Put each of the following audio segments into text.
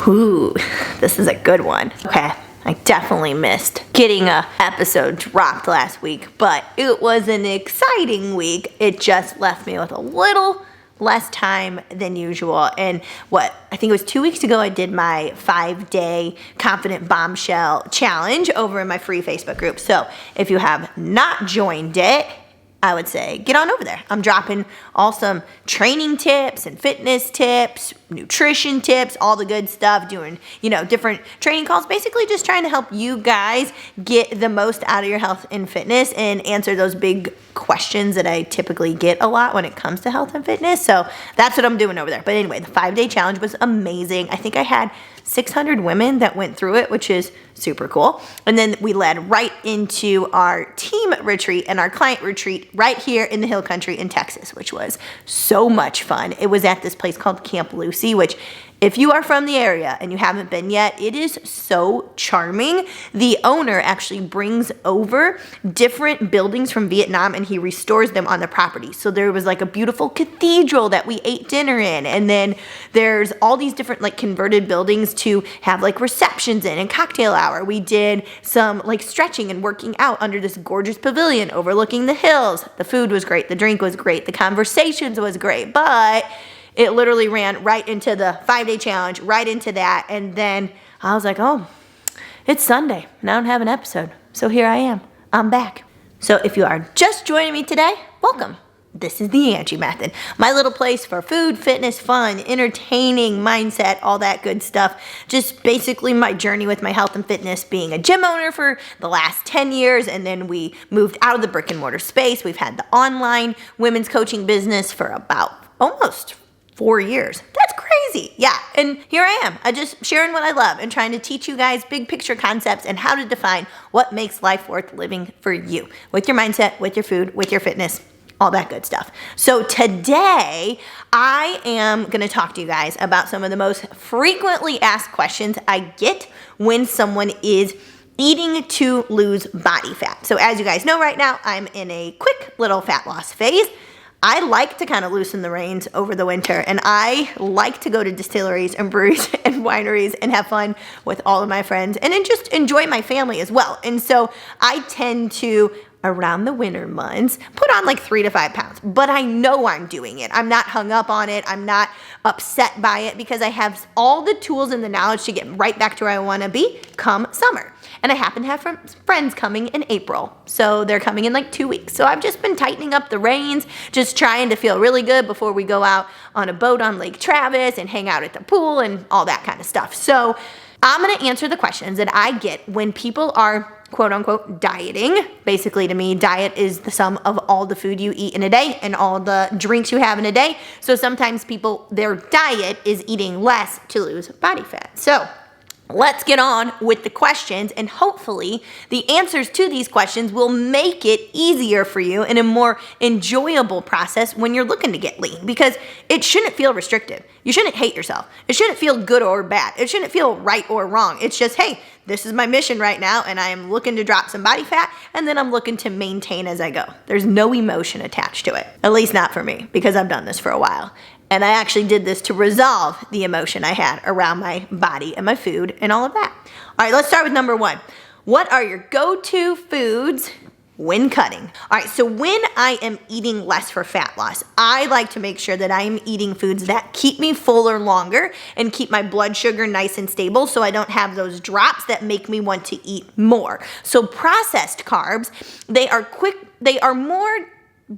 Ooh, this is a good one. Okay, I definitely missed getting a episode dropped last week, but it was an exciting week. It just left me with a little less time than usual. And I think it was 2 weeks ago, I did my 5-day Confident Bombshell challenge over in my free Facebook group. So if you have not joined it, I would say get on over there. I'm dropping awesome training tips and fitness tips, nutrition tips, all the good stuff, doing, different training calls, basically just trying to help you guys get the most out of your health and fitness and answer those big questions that I typically get a lot when it comes to health and fitness. So that's what I'm doing over there. But anyway, the 5-day challenge was amazing. I think I had 600 women that went through it, which is super cool. And then we led right into our team retreat and our client retreat right here in the Hill Country in Texas, which was so much fun. It was at this place called Camp Lucy, which if you are from the area and you haven't been yet, it is so charming. The owner actually brings over different buildings from Vietnam and he restores them on the property. So there was like a beautiful cathedral that we ate dinner in. And then there's all these different like converted buildings to have like receptions in and cocktail hour. We did some like stretching and working out under this gorgeous pavilion overlooking the hills. The food was great. The drink was great. The conversations was great. But it literally ran right into the 5-day challenge, right into that. And then I was like, oh, it's Sunday and I don't have an episode. So here I am. I'm back. So if you are just joining me today, welcome. This is the Angie Method, my little place for food, fitness, fun, entertaining, mindset, all that good stuff. Just basically my journey with my health and fitness, being a gym owner for the last 10 years. And then we moved out of the brick and mortar space. We've had the online women's coaching business for about almost 4 years. That's crazy. Yeah. And here I am. I just sharing what I love and trying to teach you guys big picture concepts and how to define what makes life worth living for you with your mindset, with your food, with your fitness, all that good stuff. So today I am going to talk to you guys about some of the most frequently asked questions I get when someone is eating to lose body fat. So as you guys know right now, I'm in a quick little fat loss phase. I like to kind of loosen the reins over the winter, and I like to go to distilleries and breweries and wineries and have fun with all of my friends and then just enjoy my family as well. And so I tend to, around the winter months, put on like 3 to 5 pounds, but I know I'm doing it. I'm not hung up on it. I'm not upset by it because I have all the tools and the knowledge to get right back to where I want to be come summer. And I happen to have friends coming in April. So they're coming in like 2 weeks. So I've just been tightening up the reins, just trying to feel really good before we go out on a boat on Lake Travis and hang out at the pool and all that kind of stuff. So I'm going to answer the questions that I get when people are quote unquote dieting. Basically to me, diet is the sum of all the food you eat in a day and all the drinks you have in a day. So sometimes people, their diet is eating less to lose body fat. So let's get on with the questions, and hopefully the answers to these questions will make it easier for you and a more enjoyable process when you're looking to get lean, because it shouldn't feel restrictive. You shouldn't hate yourself. It shouldn't feel good or bad. It shouldn't feel right or wrong. It's just, hey, this is my mission right now, and I am looking to drop some body fat, and then I'm looking to maintain as I go. There's no emotion attached to it, at least not for me, because I've done this for a while. And I actually did this to resolve the emotion I had around my body and my food and all of that. All right, let's start with number 1. What are your go-to foods when cutting? All right, so when I am eating less for fat loss, I like to make sure that I'm eating foods that keep me fuller longer and keep my blood sugar nice and stable so I don't have those drops that make me want to eat more. So processed carbs, they are more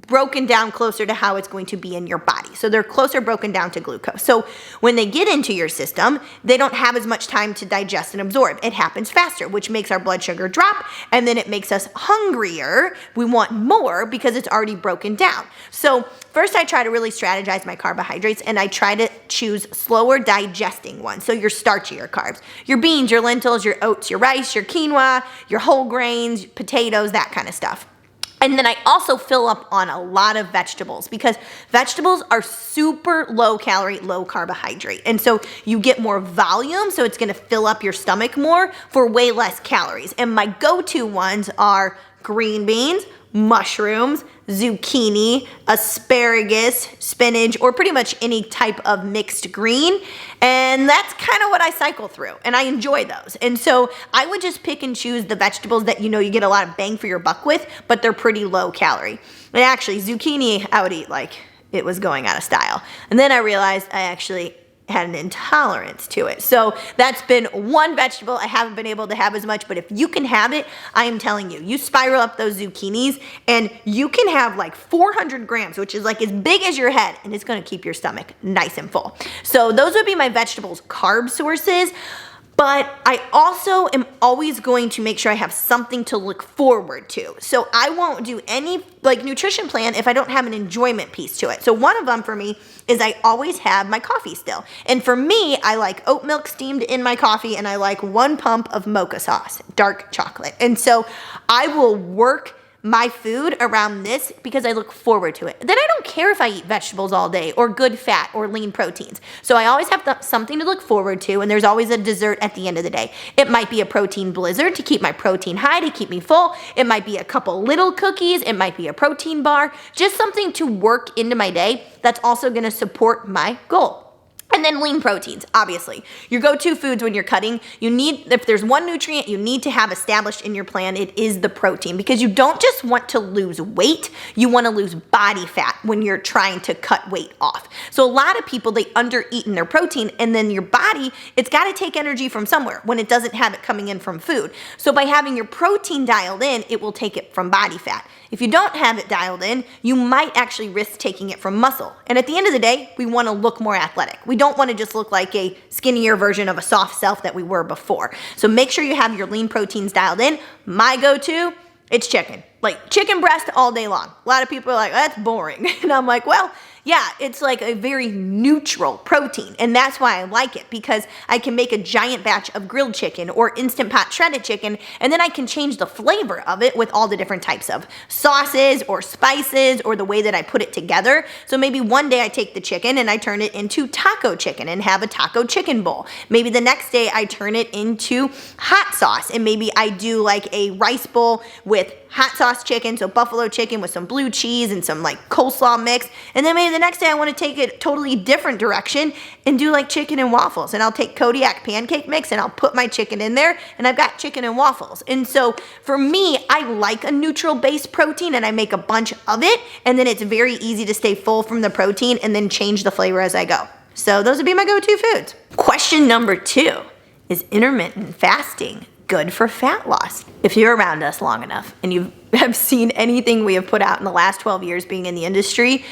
broken down closer to how it's going to be in your body. So they're closer broken down to glucose. So when they get into your system, they don't have as much time to digest and absorb. It happens faster, which makes our blood sugar drop, and then it makes us hungrier. We want more because it's already broken down. So first I try to really strategize my carbohydrates, and I try to choose slower digesting ones. So your starchier carbs, your beans, your lentils, your oats, your rice, your quinoa, your whole grains, potatoes, that kind of stuff. And then I also fill up on a lot of vegetables because vegetables are super low calorie, low carbohydrate. And so you get more volume, so it's gonna fill up your stomach more for way less calories. And my go-to ones are green beans, mushrooms, zucchini, asparagus, spinach, or pretty much any type of mixed green. And that's kind of what I cycle through, and I enjoy those. And so I would just pick and choose the vegetables that you know you get a lot of bang for your buck with, but they're pretty low calorie. And actually, zucchini I would eat like it was going out of style. And then I realized I actually had an intolerance to it. So that's been one vegetable I haven't been able to have as much, but if you can have it, I am telling you, you spiral up those zucchinis and you can have like 400 grams, which is like as big as your head, and it's gonna keep your stomach nice and full. So those would be my vegetables carb sources. But I also am always going to make sure I have something to look forward to. So I won't do any like nutrition plan if I don't have an enjoyment piece to it. So one of them for me is I always have my coffee still. And for me, I like oat milk steamed in my coffee, and I like 1 pump of mocha sauce, dark chocolate. And so I will work my food around this because I look forward to it. Then I don't care if I eat vegetables all day or good fat or lean proteins. So I always have something to look forward to, and there's always a dessert at the end of the day. It might be a protein blizzard to keep my protein high, to keep me full. It might be a couple little cookies. It might be a protein bar. Just something to work into my day that's also gonna support my goal. And then lean proteins, obviously. Your go-to foods when you're cutting, you need, if there's one nutrient you need to have established in your plan, it is the protein, because you don't just want to lose weight, you want to lose body fat when you're trying to cut weight off. So a lot of people, they under-eat in their protein, and then your body, it's got to take energy from somewhere when it doesn't have it coming in from food. So by having your protein dialed in, it will take it from body fat. If you don't have it dialed in, you might actually risk taking it from muscle. And at the end of the day, we want to look more athletic. We don't want to just look like a skinnier version of a soft self that we were before. So make sure you have your lean proteins dialed in. My go-to, it's chicken. Like chicken breast all day long. A lot of people are like, that's boring. And I'm like, well, yeah, it's like a very neutral protein, and that's why I like it, because I can make a giant batch of grilled chicken or Instant Pot shredded chicken, and then I can change the flavor of it with all the different types of sauces or spices or the way that I put it together. So maybe one day I take the chicken and I turn it into taco chicken and have a taco chicken bowl. Maybe the next day I turn it into hot sauce, and maybe I do like a rice bowl with hot sauce chicken, so buffalo chicken with some blue cheese and some like coleslaw mix. And then maybe the next day I want to take it totally different direction and do like chicken and waffles. And I'll take Kodiak pancake mix and I'll put my chicken in there, and I've got chicken and waffles. And so for me, I like a neutral based protein, and I make a bunch of it. And then it's very easy to stay full from the protein and then change the flavor as I go. So those would be my go-to foods. Question number 2, is intermittent fasting good for fat loss? If you're around us long enough and you have seen anything we have put out in the last 12 years being in the industry,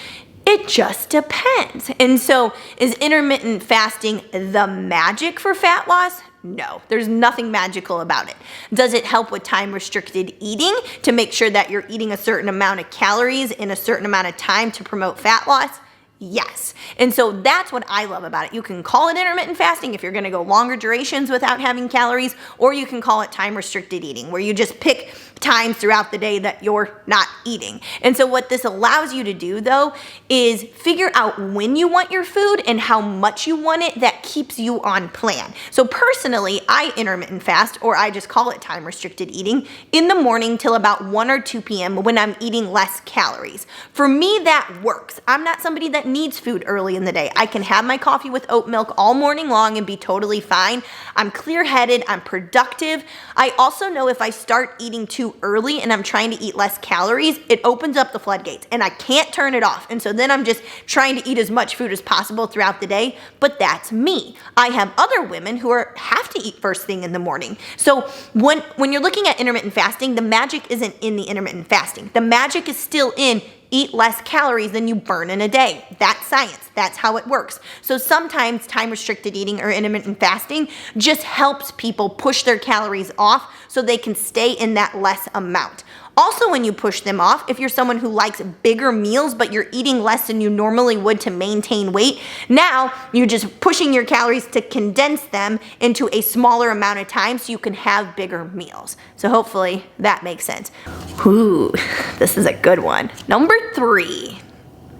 it just depends. And so is intermittent fasting the magic for fat loss? No, there's nothing magical about it. Does it help with time restricted eating to make sure that you're eating a certain amount of calories in a certain amount of time to promote fat loss? Yes. And so that's what I love about it. You can call it intermittent fasting if you're going to go longer durations without having calories, or you can call it time restricted eating, where you just pick times throughout the day that you're not eating. And so what this allows you to do, though, is figure out when you want your food and how much you want it. That keeps you on plan. So personally, I intermittent fast, or I just call it time restricted eating, in the morning till about 1 or 2 p.m. when I'm eating less calories. For me, that works. I'm not somebody that needs food early in the day. I can have my coffee with oat milk all morning long and be totally fine. I'm clear-headed, I'm productive. I also know if I start eating too early and I'm trying to eat less calories, it opens up the floodgates and I can't turn it off. And so then I'm just trying to eat as much food as possible throughout the day, but that's me. I have other women who have to eat first thing in the morning. So when you're looking at intermittent fasting, the magic isn't in the intermittent fasting. The magic is still in eat less calories than you burn in a day. That's science. That's how it works. So sometimes time restricted eating or intermittent fasting just helps people push their calories off so they can stay in that less amount. Also, when you push them off, if you're someone who likes bigger meals but you're eating less than you normally would to maintain weight, now you're just pushing your calories to condense them into a smaller amount of time so you can have bigger meals. So hopefully that makes sense. Ooh, this is a good one. Number 3,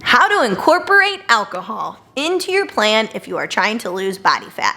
how to incorporate alcohol into your plan if you are trying to lose body fat.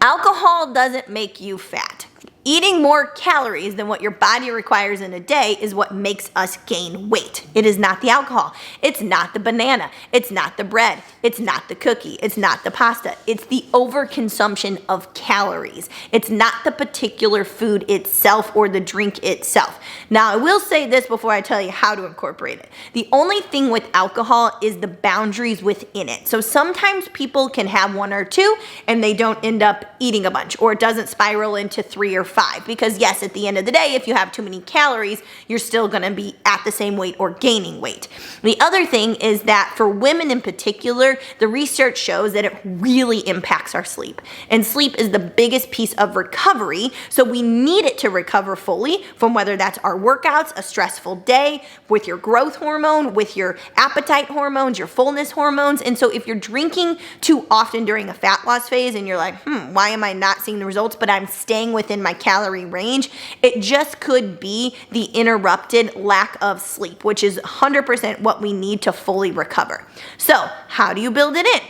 Alcohol doesn't make you fat. Eating more calories than what your body requires in a day is what makes us gain weight. It is not the alcohol. It's not the banana. It's not the bread. It's not the cookie. It's not the pasta. It's the overconsumption of calories. It's not the particular food itself or the drink itself. Now, I will say this before I tell you how to incorporate it. The only thing with alcohol is the boundaries within it. So sometimes people can have one or two and they don't end up eating a bunch, or it doesn't spiral into 3 or 5, because yes, at the end of the day, if you have too many calories, you're still going to be at the same weight or gaining weight. The other thing is that for women in particular, the research shows that it really impacts our sleep, and sleep is the biggest piece of recovery. So we need it to recover fully from whether that's our workouts, a stressful day, with your growth hormone, with your appetite hormones, your fullness hormones. And so if you're drinking too often during a fat loss phase and you're like, why am I not seeing the results, but I'm staying within my calorie range, it just could be the interrupted lack of sleep, which is 100% what we need to fully recover. So how do you build it in?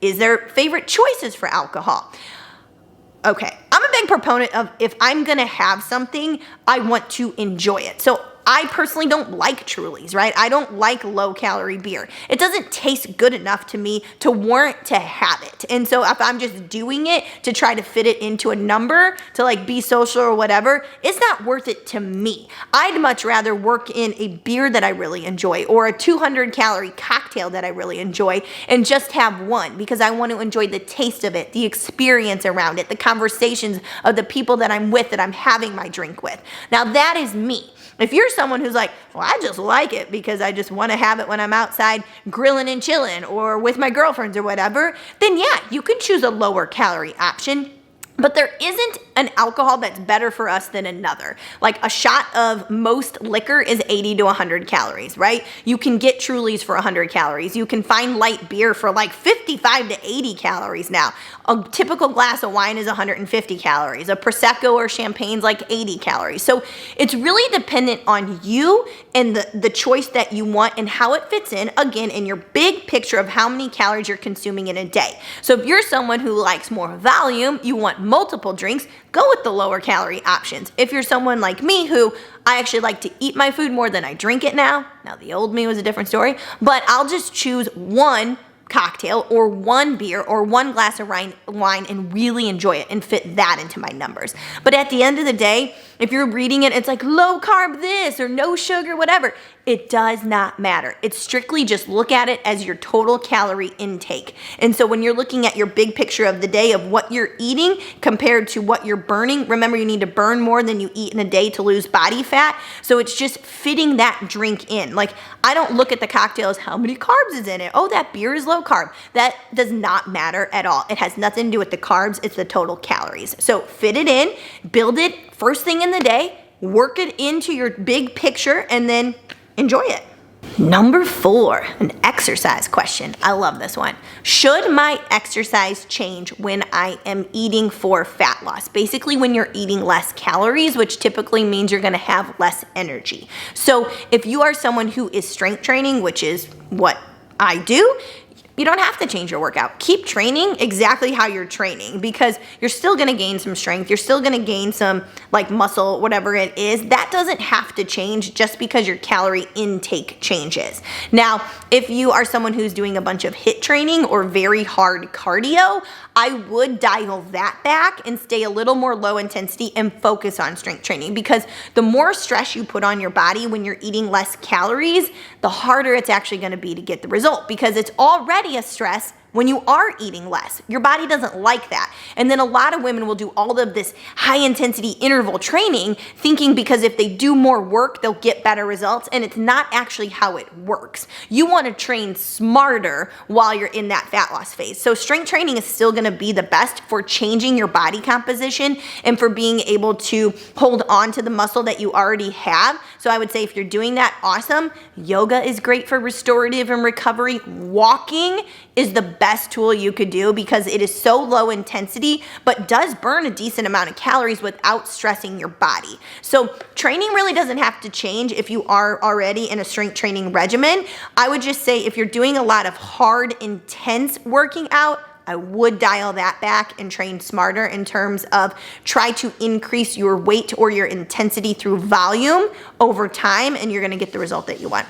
Is there favorite choices for alcohol? Okay, I'm a big proponent of, if I'm gonna have something, I want to enjoy it. So I personally don't like Trulies, right? I don't like low-calorie beer. It doesn't taste good enough to me to warrant to have it. And so if I'm just doing it to try to fit it into a number, to like be social or whatever, it's not worth it to me. I'd much rather work in a beer that I really enjoy, or a 200-calorie cocktail that I really enjoy, and just have one, because I want to enjoy the taste of it, the experience around it, the conversations of the people that I'm with, that I'm having my drink with. Now that is me. If you're someone who's like, well, I just like it because I just want to have it when I'm outside grilling and chilling or with my girlfriends or whatever, then yeah, you can choose a lower calorie option. But there isn't an alcohol that's better for us than another. Like a shot of most liquor is 80 to 100 calories, right? You can get Trulies for 100 calories. You can find light beer for like 55 to 80 calories now. A typical glass of wine is 150 calories. A Prosecco or champagne's like 80 calories. So it's really dependent on you and the choice that you want and how it fits in, again, in your big picture of how many calories you're consuming in a day. So if you're someone who likes more volume, you want multiple drinks, go with the lower calorie options. If you're someone like me who I actually like to eat my food more than I drink it now the old me was a different story, but I'll just choose one cocktail or one beer or one glass of wine and really enjoy it and fit that into my numbers. But at the end of the day, if you're reading it, it's like low carb this or no sugar, whatever. It does not matter. It's strictly just look at it as your total calorie intake. And so when you're looking at your big picture of the day of what you're eating compared to what you're burning, remember you need to burn more than you eat in a day to lose body fat. So it's just fitting that drink in. Like I don't look at the cocktail as how many carbs is in it. Oh, that beer is low carb. That does not matter at all. It has nothing to do with the carbs. It's the total calories. So fit it in, build it first thing in the day, work it into your big picture, and then enjoy it. Number 4, an exercise question. I love this one. Should my exercise change when I am eating for fat loss? Basically when you're eating less calories, which typically means you're gonna have less energy. So if you are someone who is strength training, which is what I do, you don't have to change your workout. Keep training exactly how you're training, because you're still gonna gain some strength. You're still gonna gain some like muscle, whatever it is. That doesn't have to change just because your calorie intake changes. Now, if you are someone who's doing a bunch of HIIT training or very hard cardio, I would dial that back and stay a little more low intensity and focus on strength training, because the more stress you put on your body when you're eating less calories, the harder it's actually gonna be to get the result, because it's already a stress when you are eating less. Your body doesn't like that. And then a lot of women will do all of this high intensity interval training thinking because if they do more work, they'll get better results. And it's not actually how it works. You want to train smarter while you're in that fat loss phase. So strength training is still going to be the best for changing your body composition and for being able to hold on to the muscle that you already have. So I would say if you're doing that, awesome. Yoga is great for restorative and recovery. Walking is the best tool you could do because it is so low intensity, but does burn a decent amount of calories without stressing your body. So training really doesn't have to change if you are already in a strength training regimen. I would just say if you're doing a lot of hard, intense working out, I would dial that back and train smarter in terms of try to increase your weight or your intensity through volume over time, and you're gonna get the result that you want.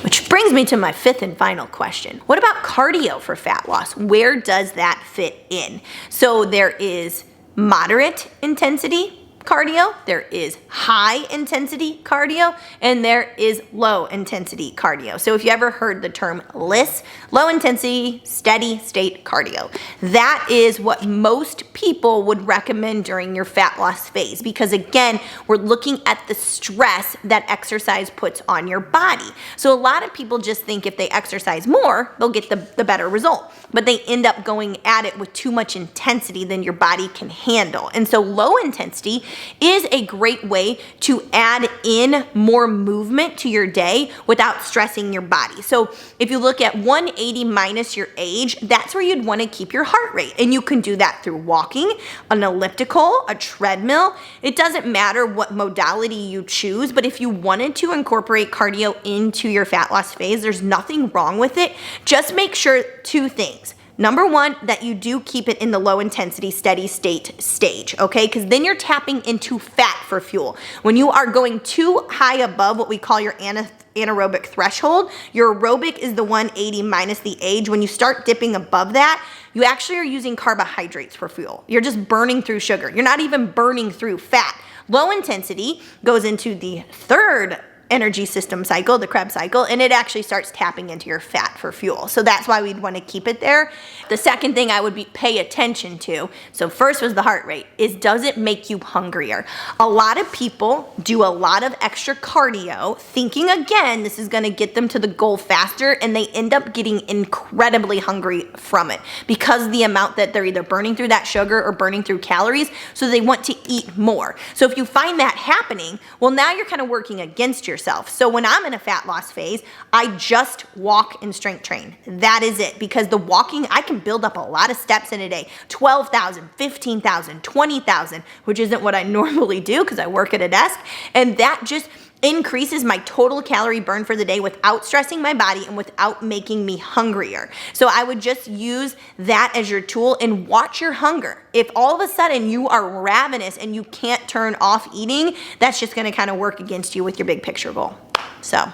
Which brings me to my fifth and final question. What about cardio for fat loss? Where does that fit in? So there is moderate intensity cardio, there is high intensity cardio, and there is low intensity cardio. So if you ever heard the term LISS, low intensity, steady state cardio, that is what most people would recommend during your fat loss phase, because again, we're looking at the stress that exercise puts on your body. So a lot of people just think if they exercise more, they'll get the better result, but they end up going at it with too much intensity than your body can handle. And so low intensity is a great way to add in more movement to your day without stressing your body. So if you look at 180 minus your age, that's where you'd want to keep your heart rate. And you can do that through walking, an elliptical, a treadmill. It doesn't matter what modality you choose, but if you wanted to incorporate cardio into your fat loss phase, there's nothing wrong with it. Just make sure two things. Number one, that you do keep it in the low intensity, steady state stage, okay? Because then you're tapping into fat for fuel. When you are going too high above what we call your anaerobic threshold, your aerobic is the 180 minus the age. When you start dipping above that, you actually are using carbohydrates for fuel. You're just burning through sugar. You're not even burning through fat. Low intensity goes into the third energy system cycle, the Krebs cycle, and it actually starts tapping into your fat for fuel. So that's why we'd want to keep it there. The second thing I would pay attention to, so first was the heart rate, is does it make you hungrier? A lot of people do a lot of extra cardio thinking, again, this is going to get them to the goal faster, and they end up getting incredibly hungry from it because the amount that they're either burning through that sugar or burning through calories, so they want to eat more. So if you find that happening, well, now you're kind of working against yourself. So when I'm in a fat loss phase, I just walk and strength train. That is it, because the walking, I can build up a lot of steps in a day, 12,000, 15,000, 20,000, which isn't what I normally do because I work at a desk. And that just increases my total calorie burn for the day without stressing my body and without making me hungrier. So I would just use that as your tool and watch your hunger. If all of a sudden you are ravenous and you can't turn off eating, that's just gonna kind of work against you with your big picture goal. So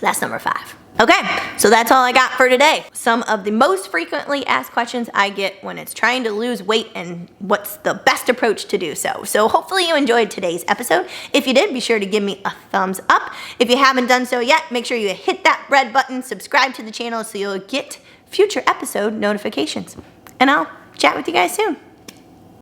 that's number 5. Okay, so that's all I got for today. Some of the most frequently asked questions I get when it's trying to lose weight and what's the best approach to do so. So hopefully you enjoyed today's episode. If you did, be sure to give me a thumbs up. If you haven't done so yet, make sure you hit that red button, subscribe to the channel so you'll get future episode notifications. And I'll chat with you guys soon.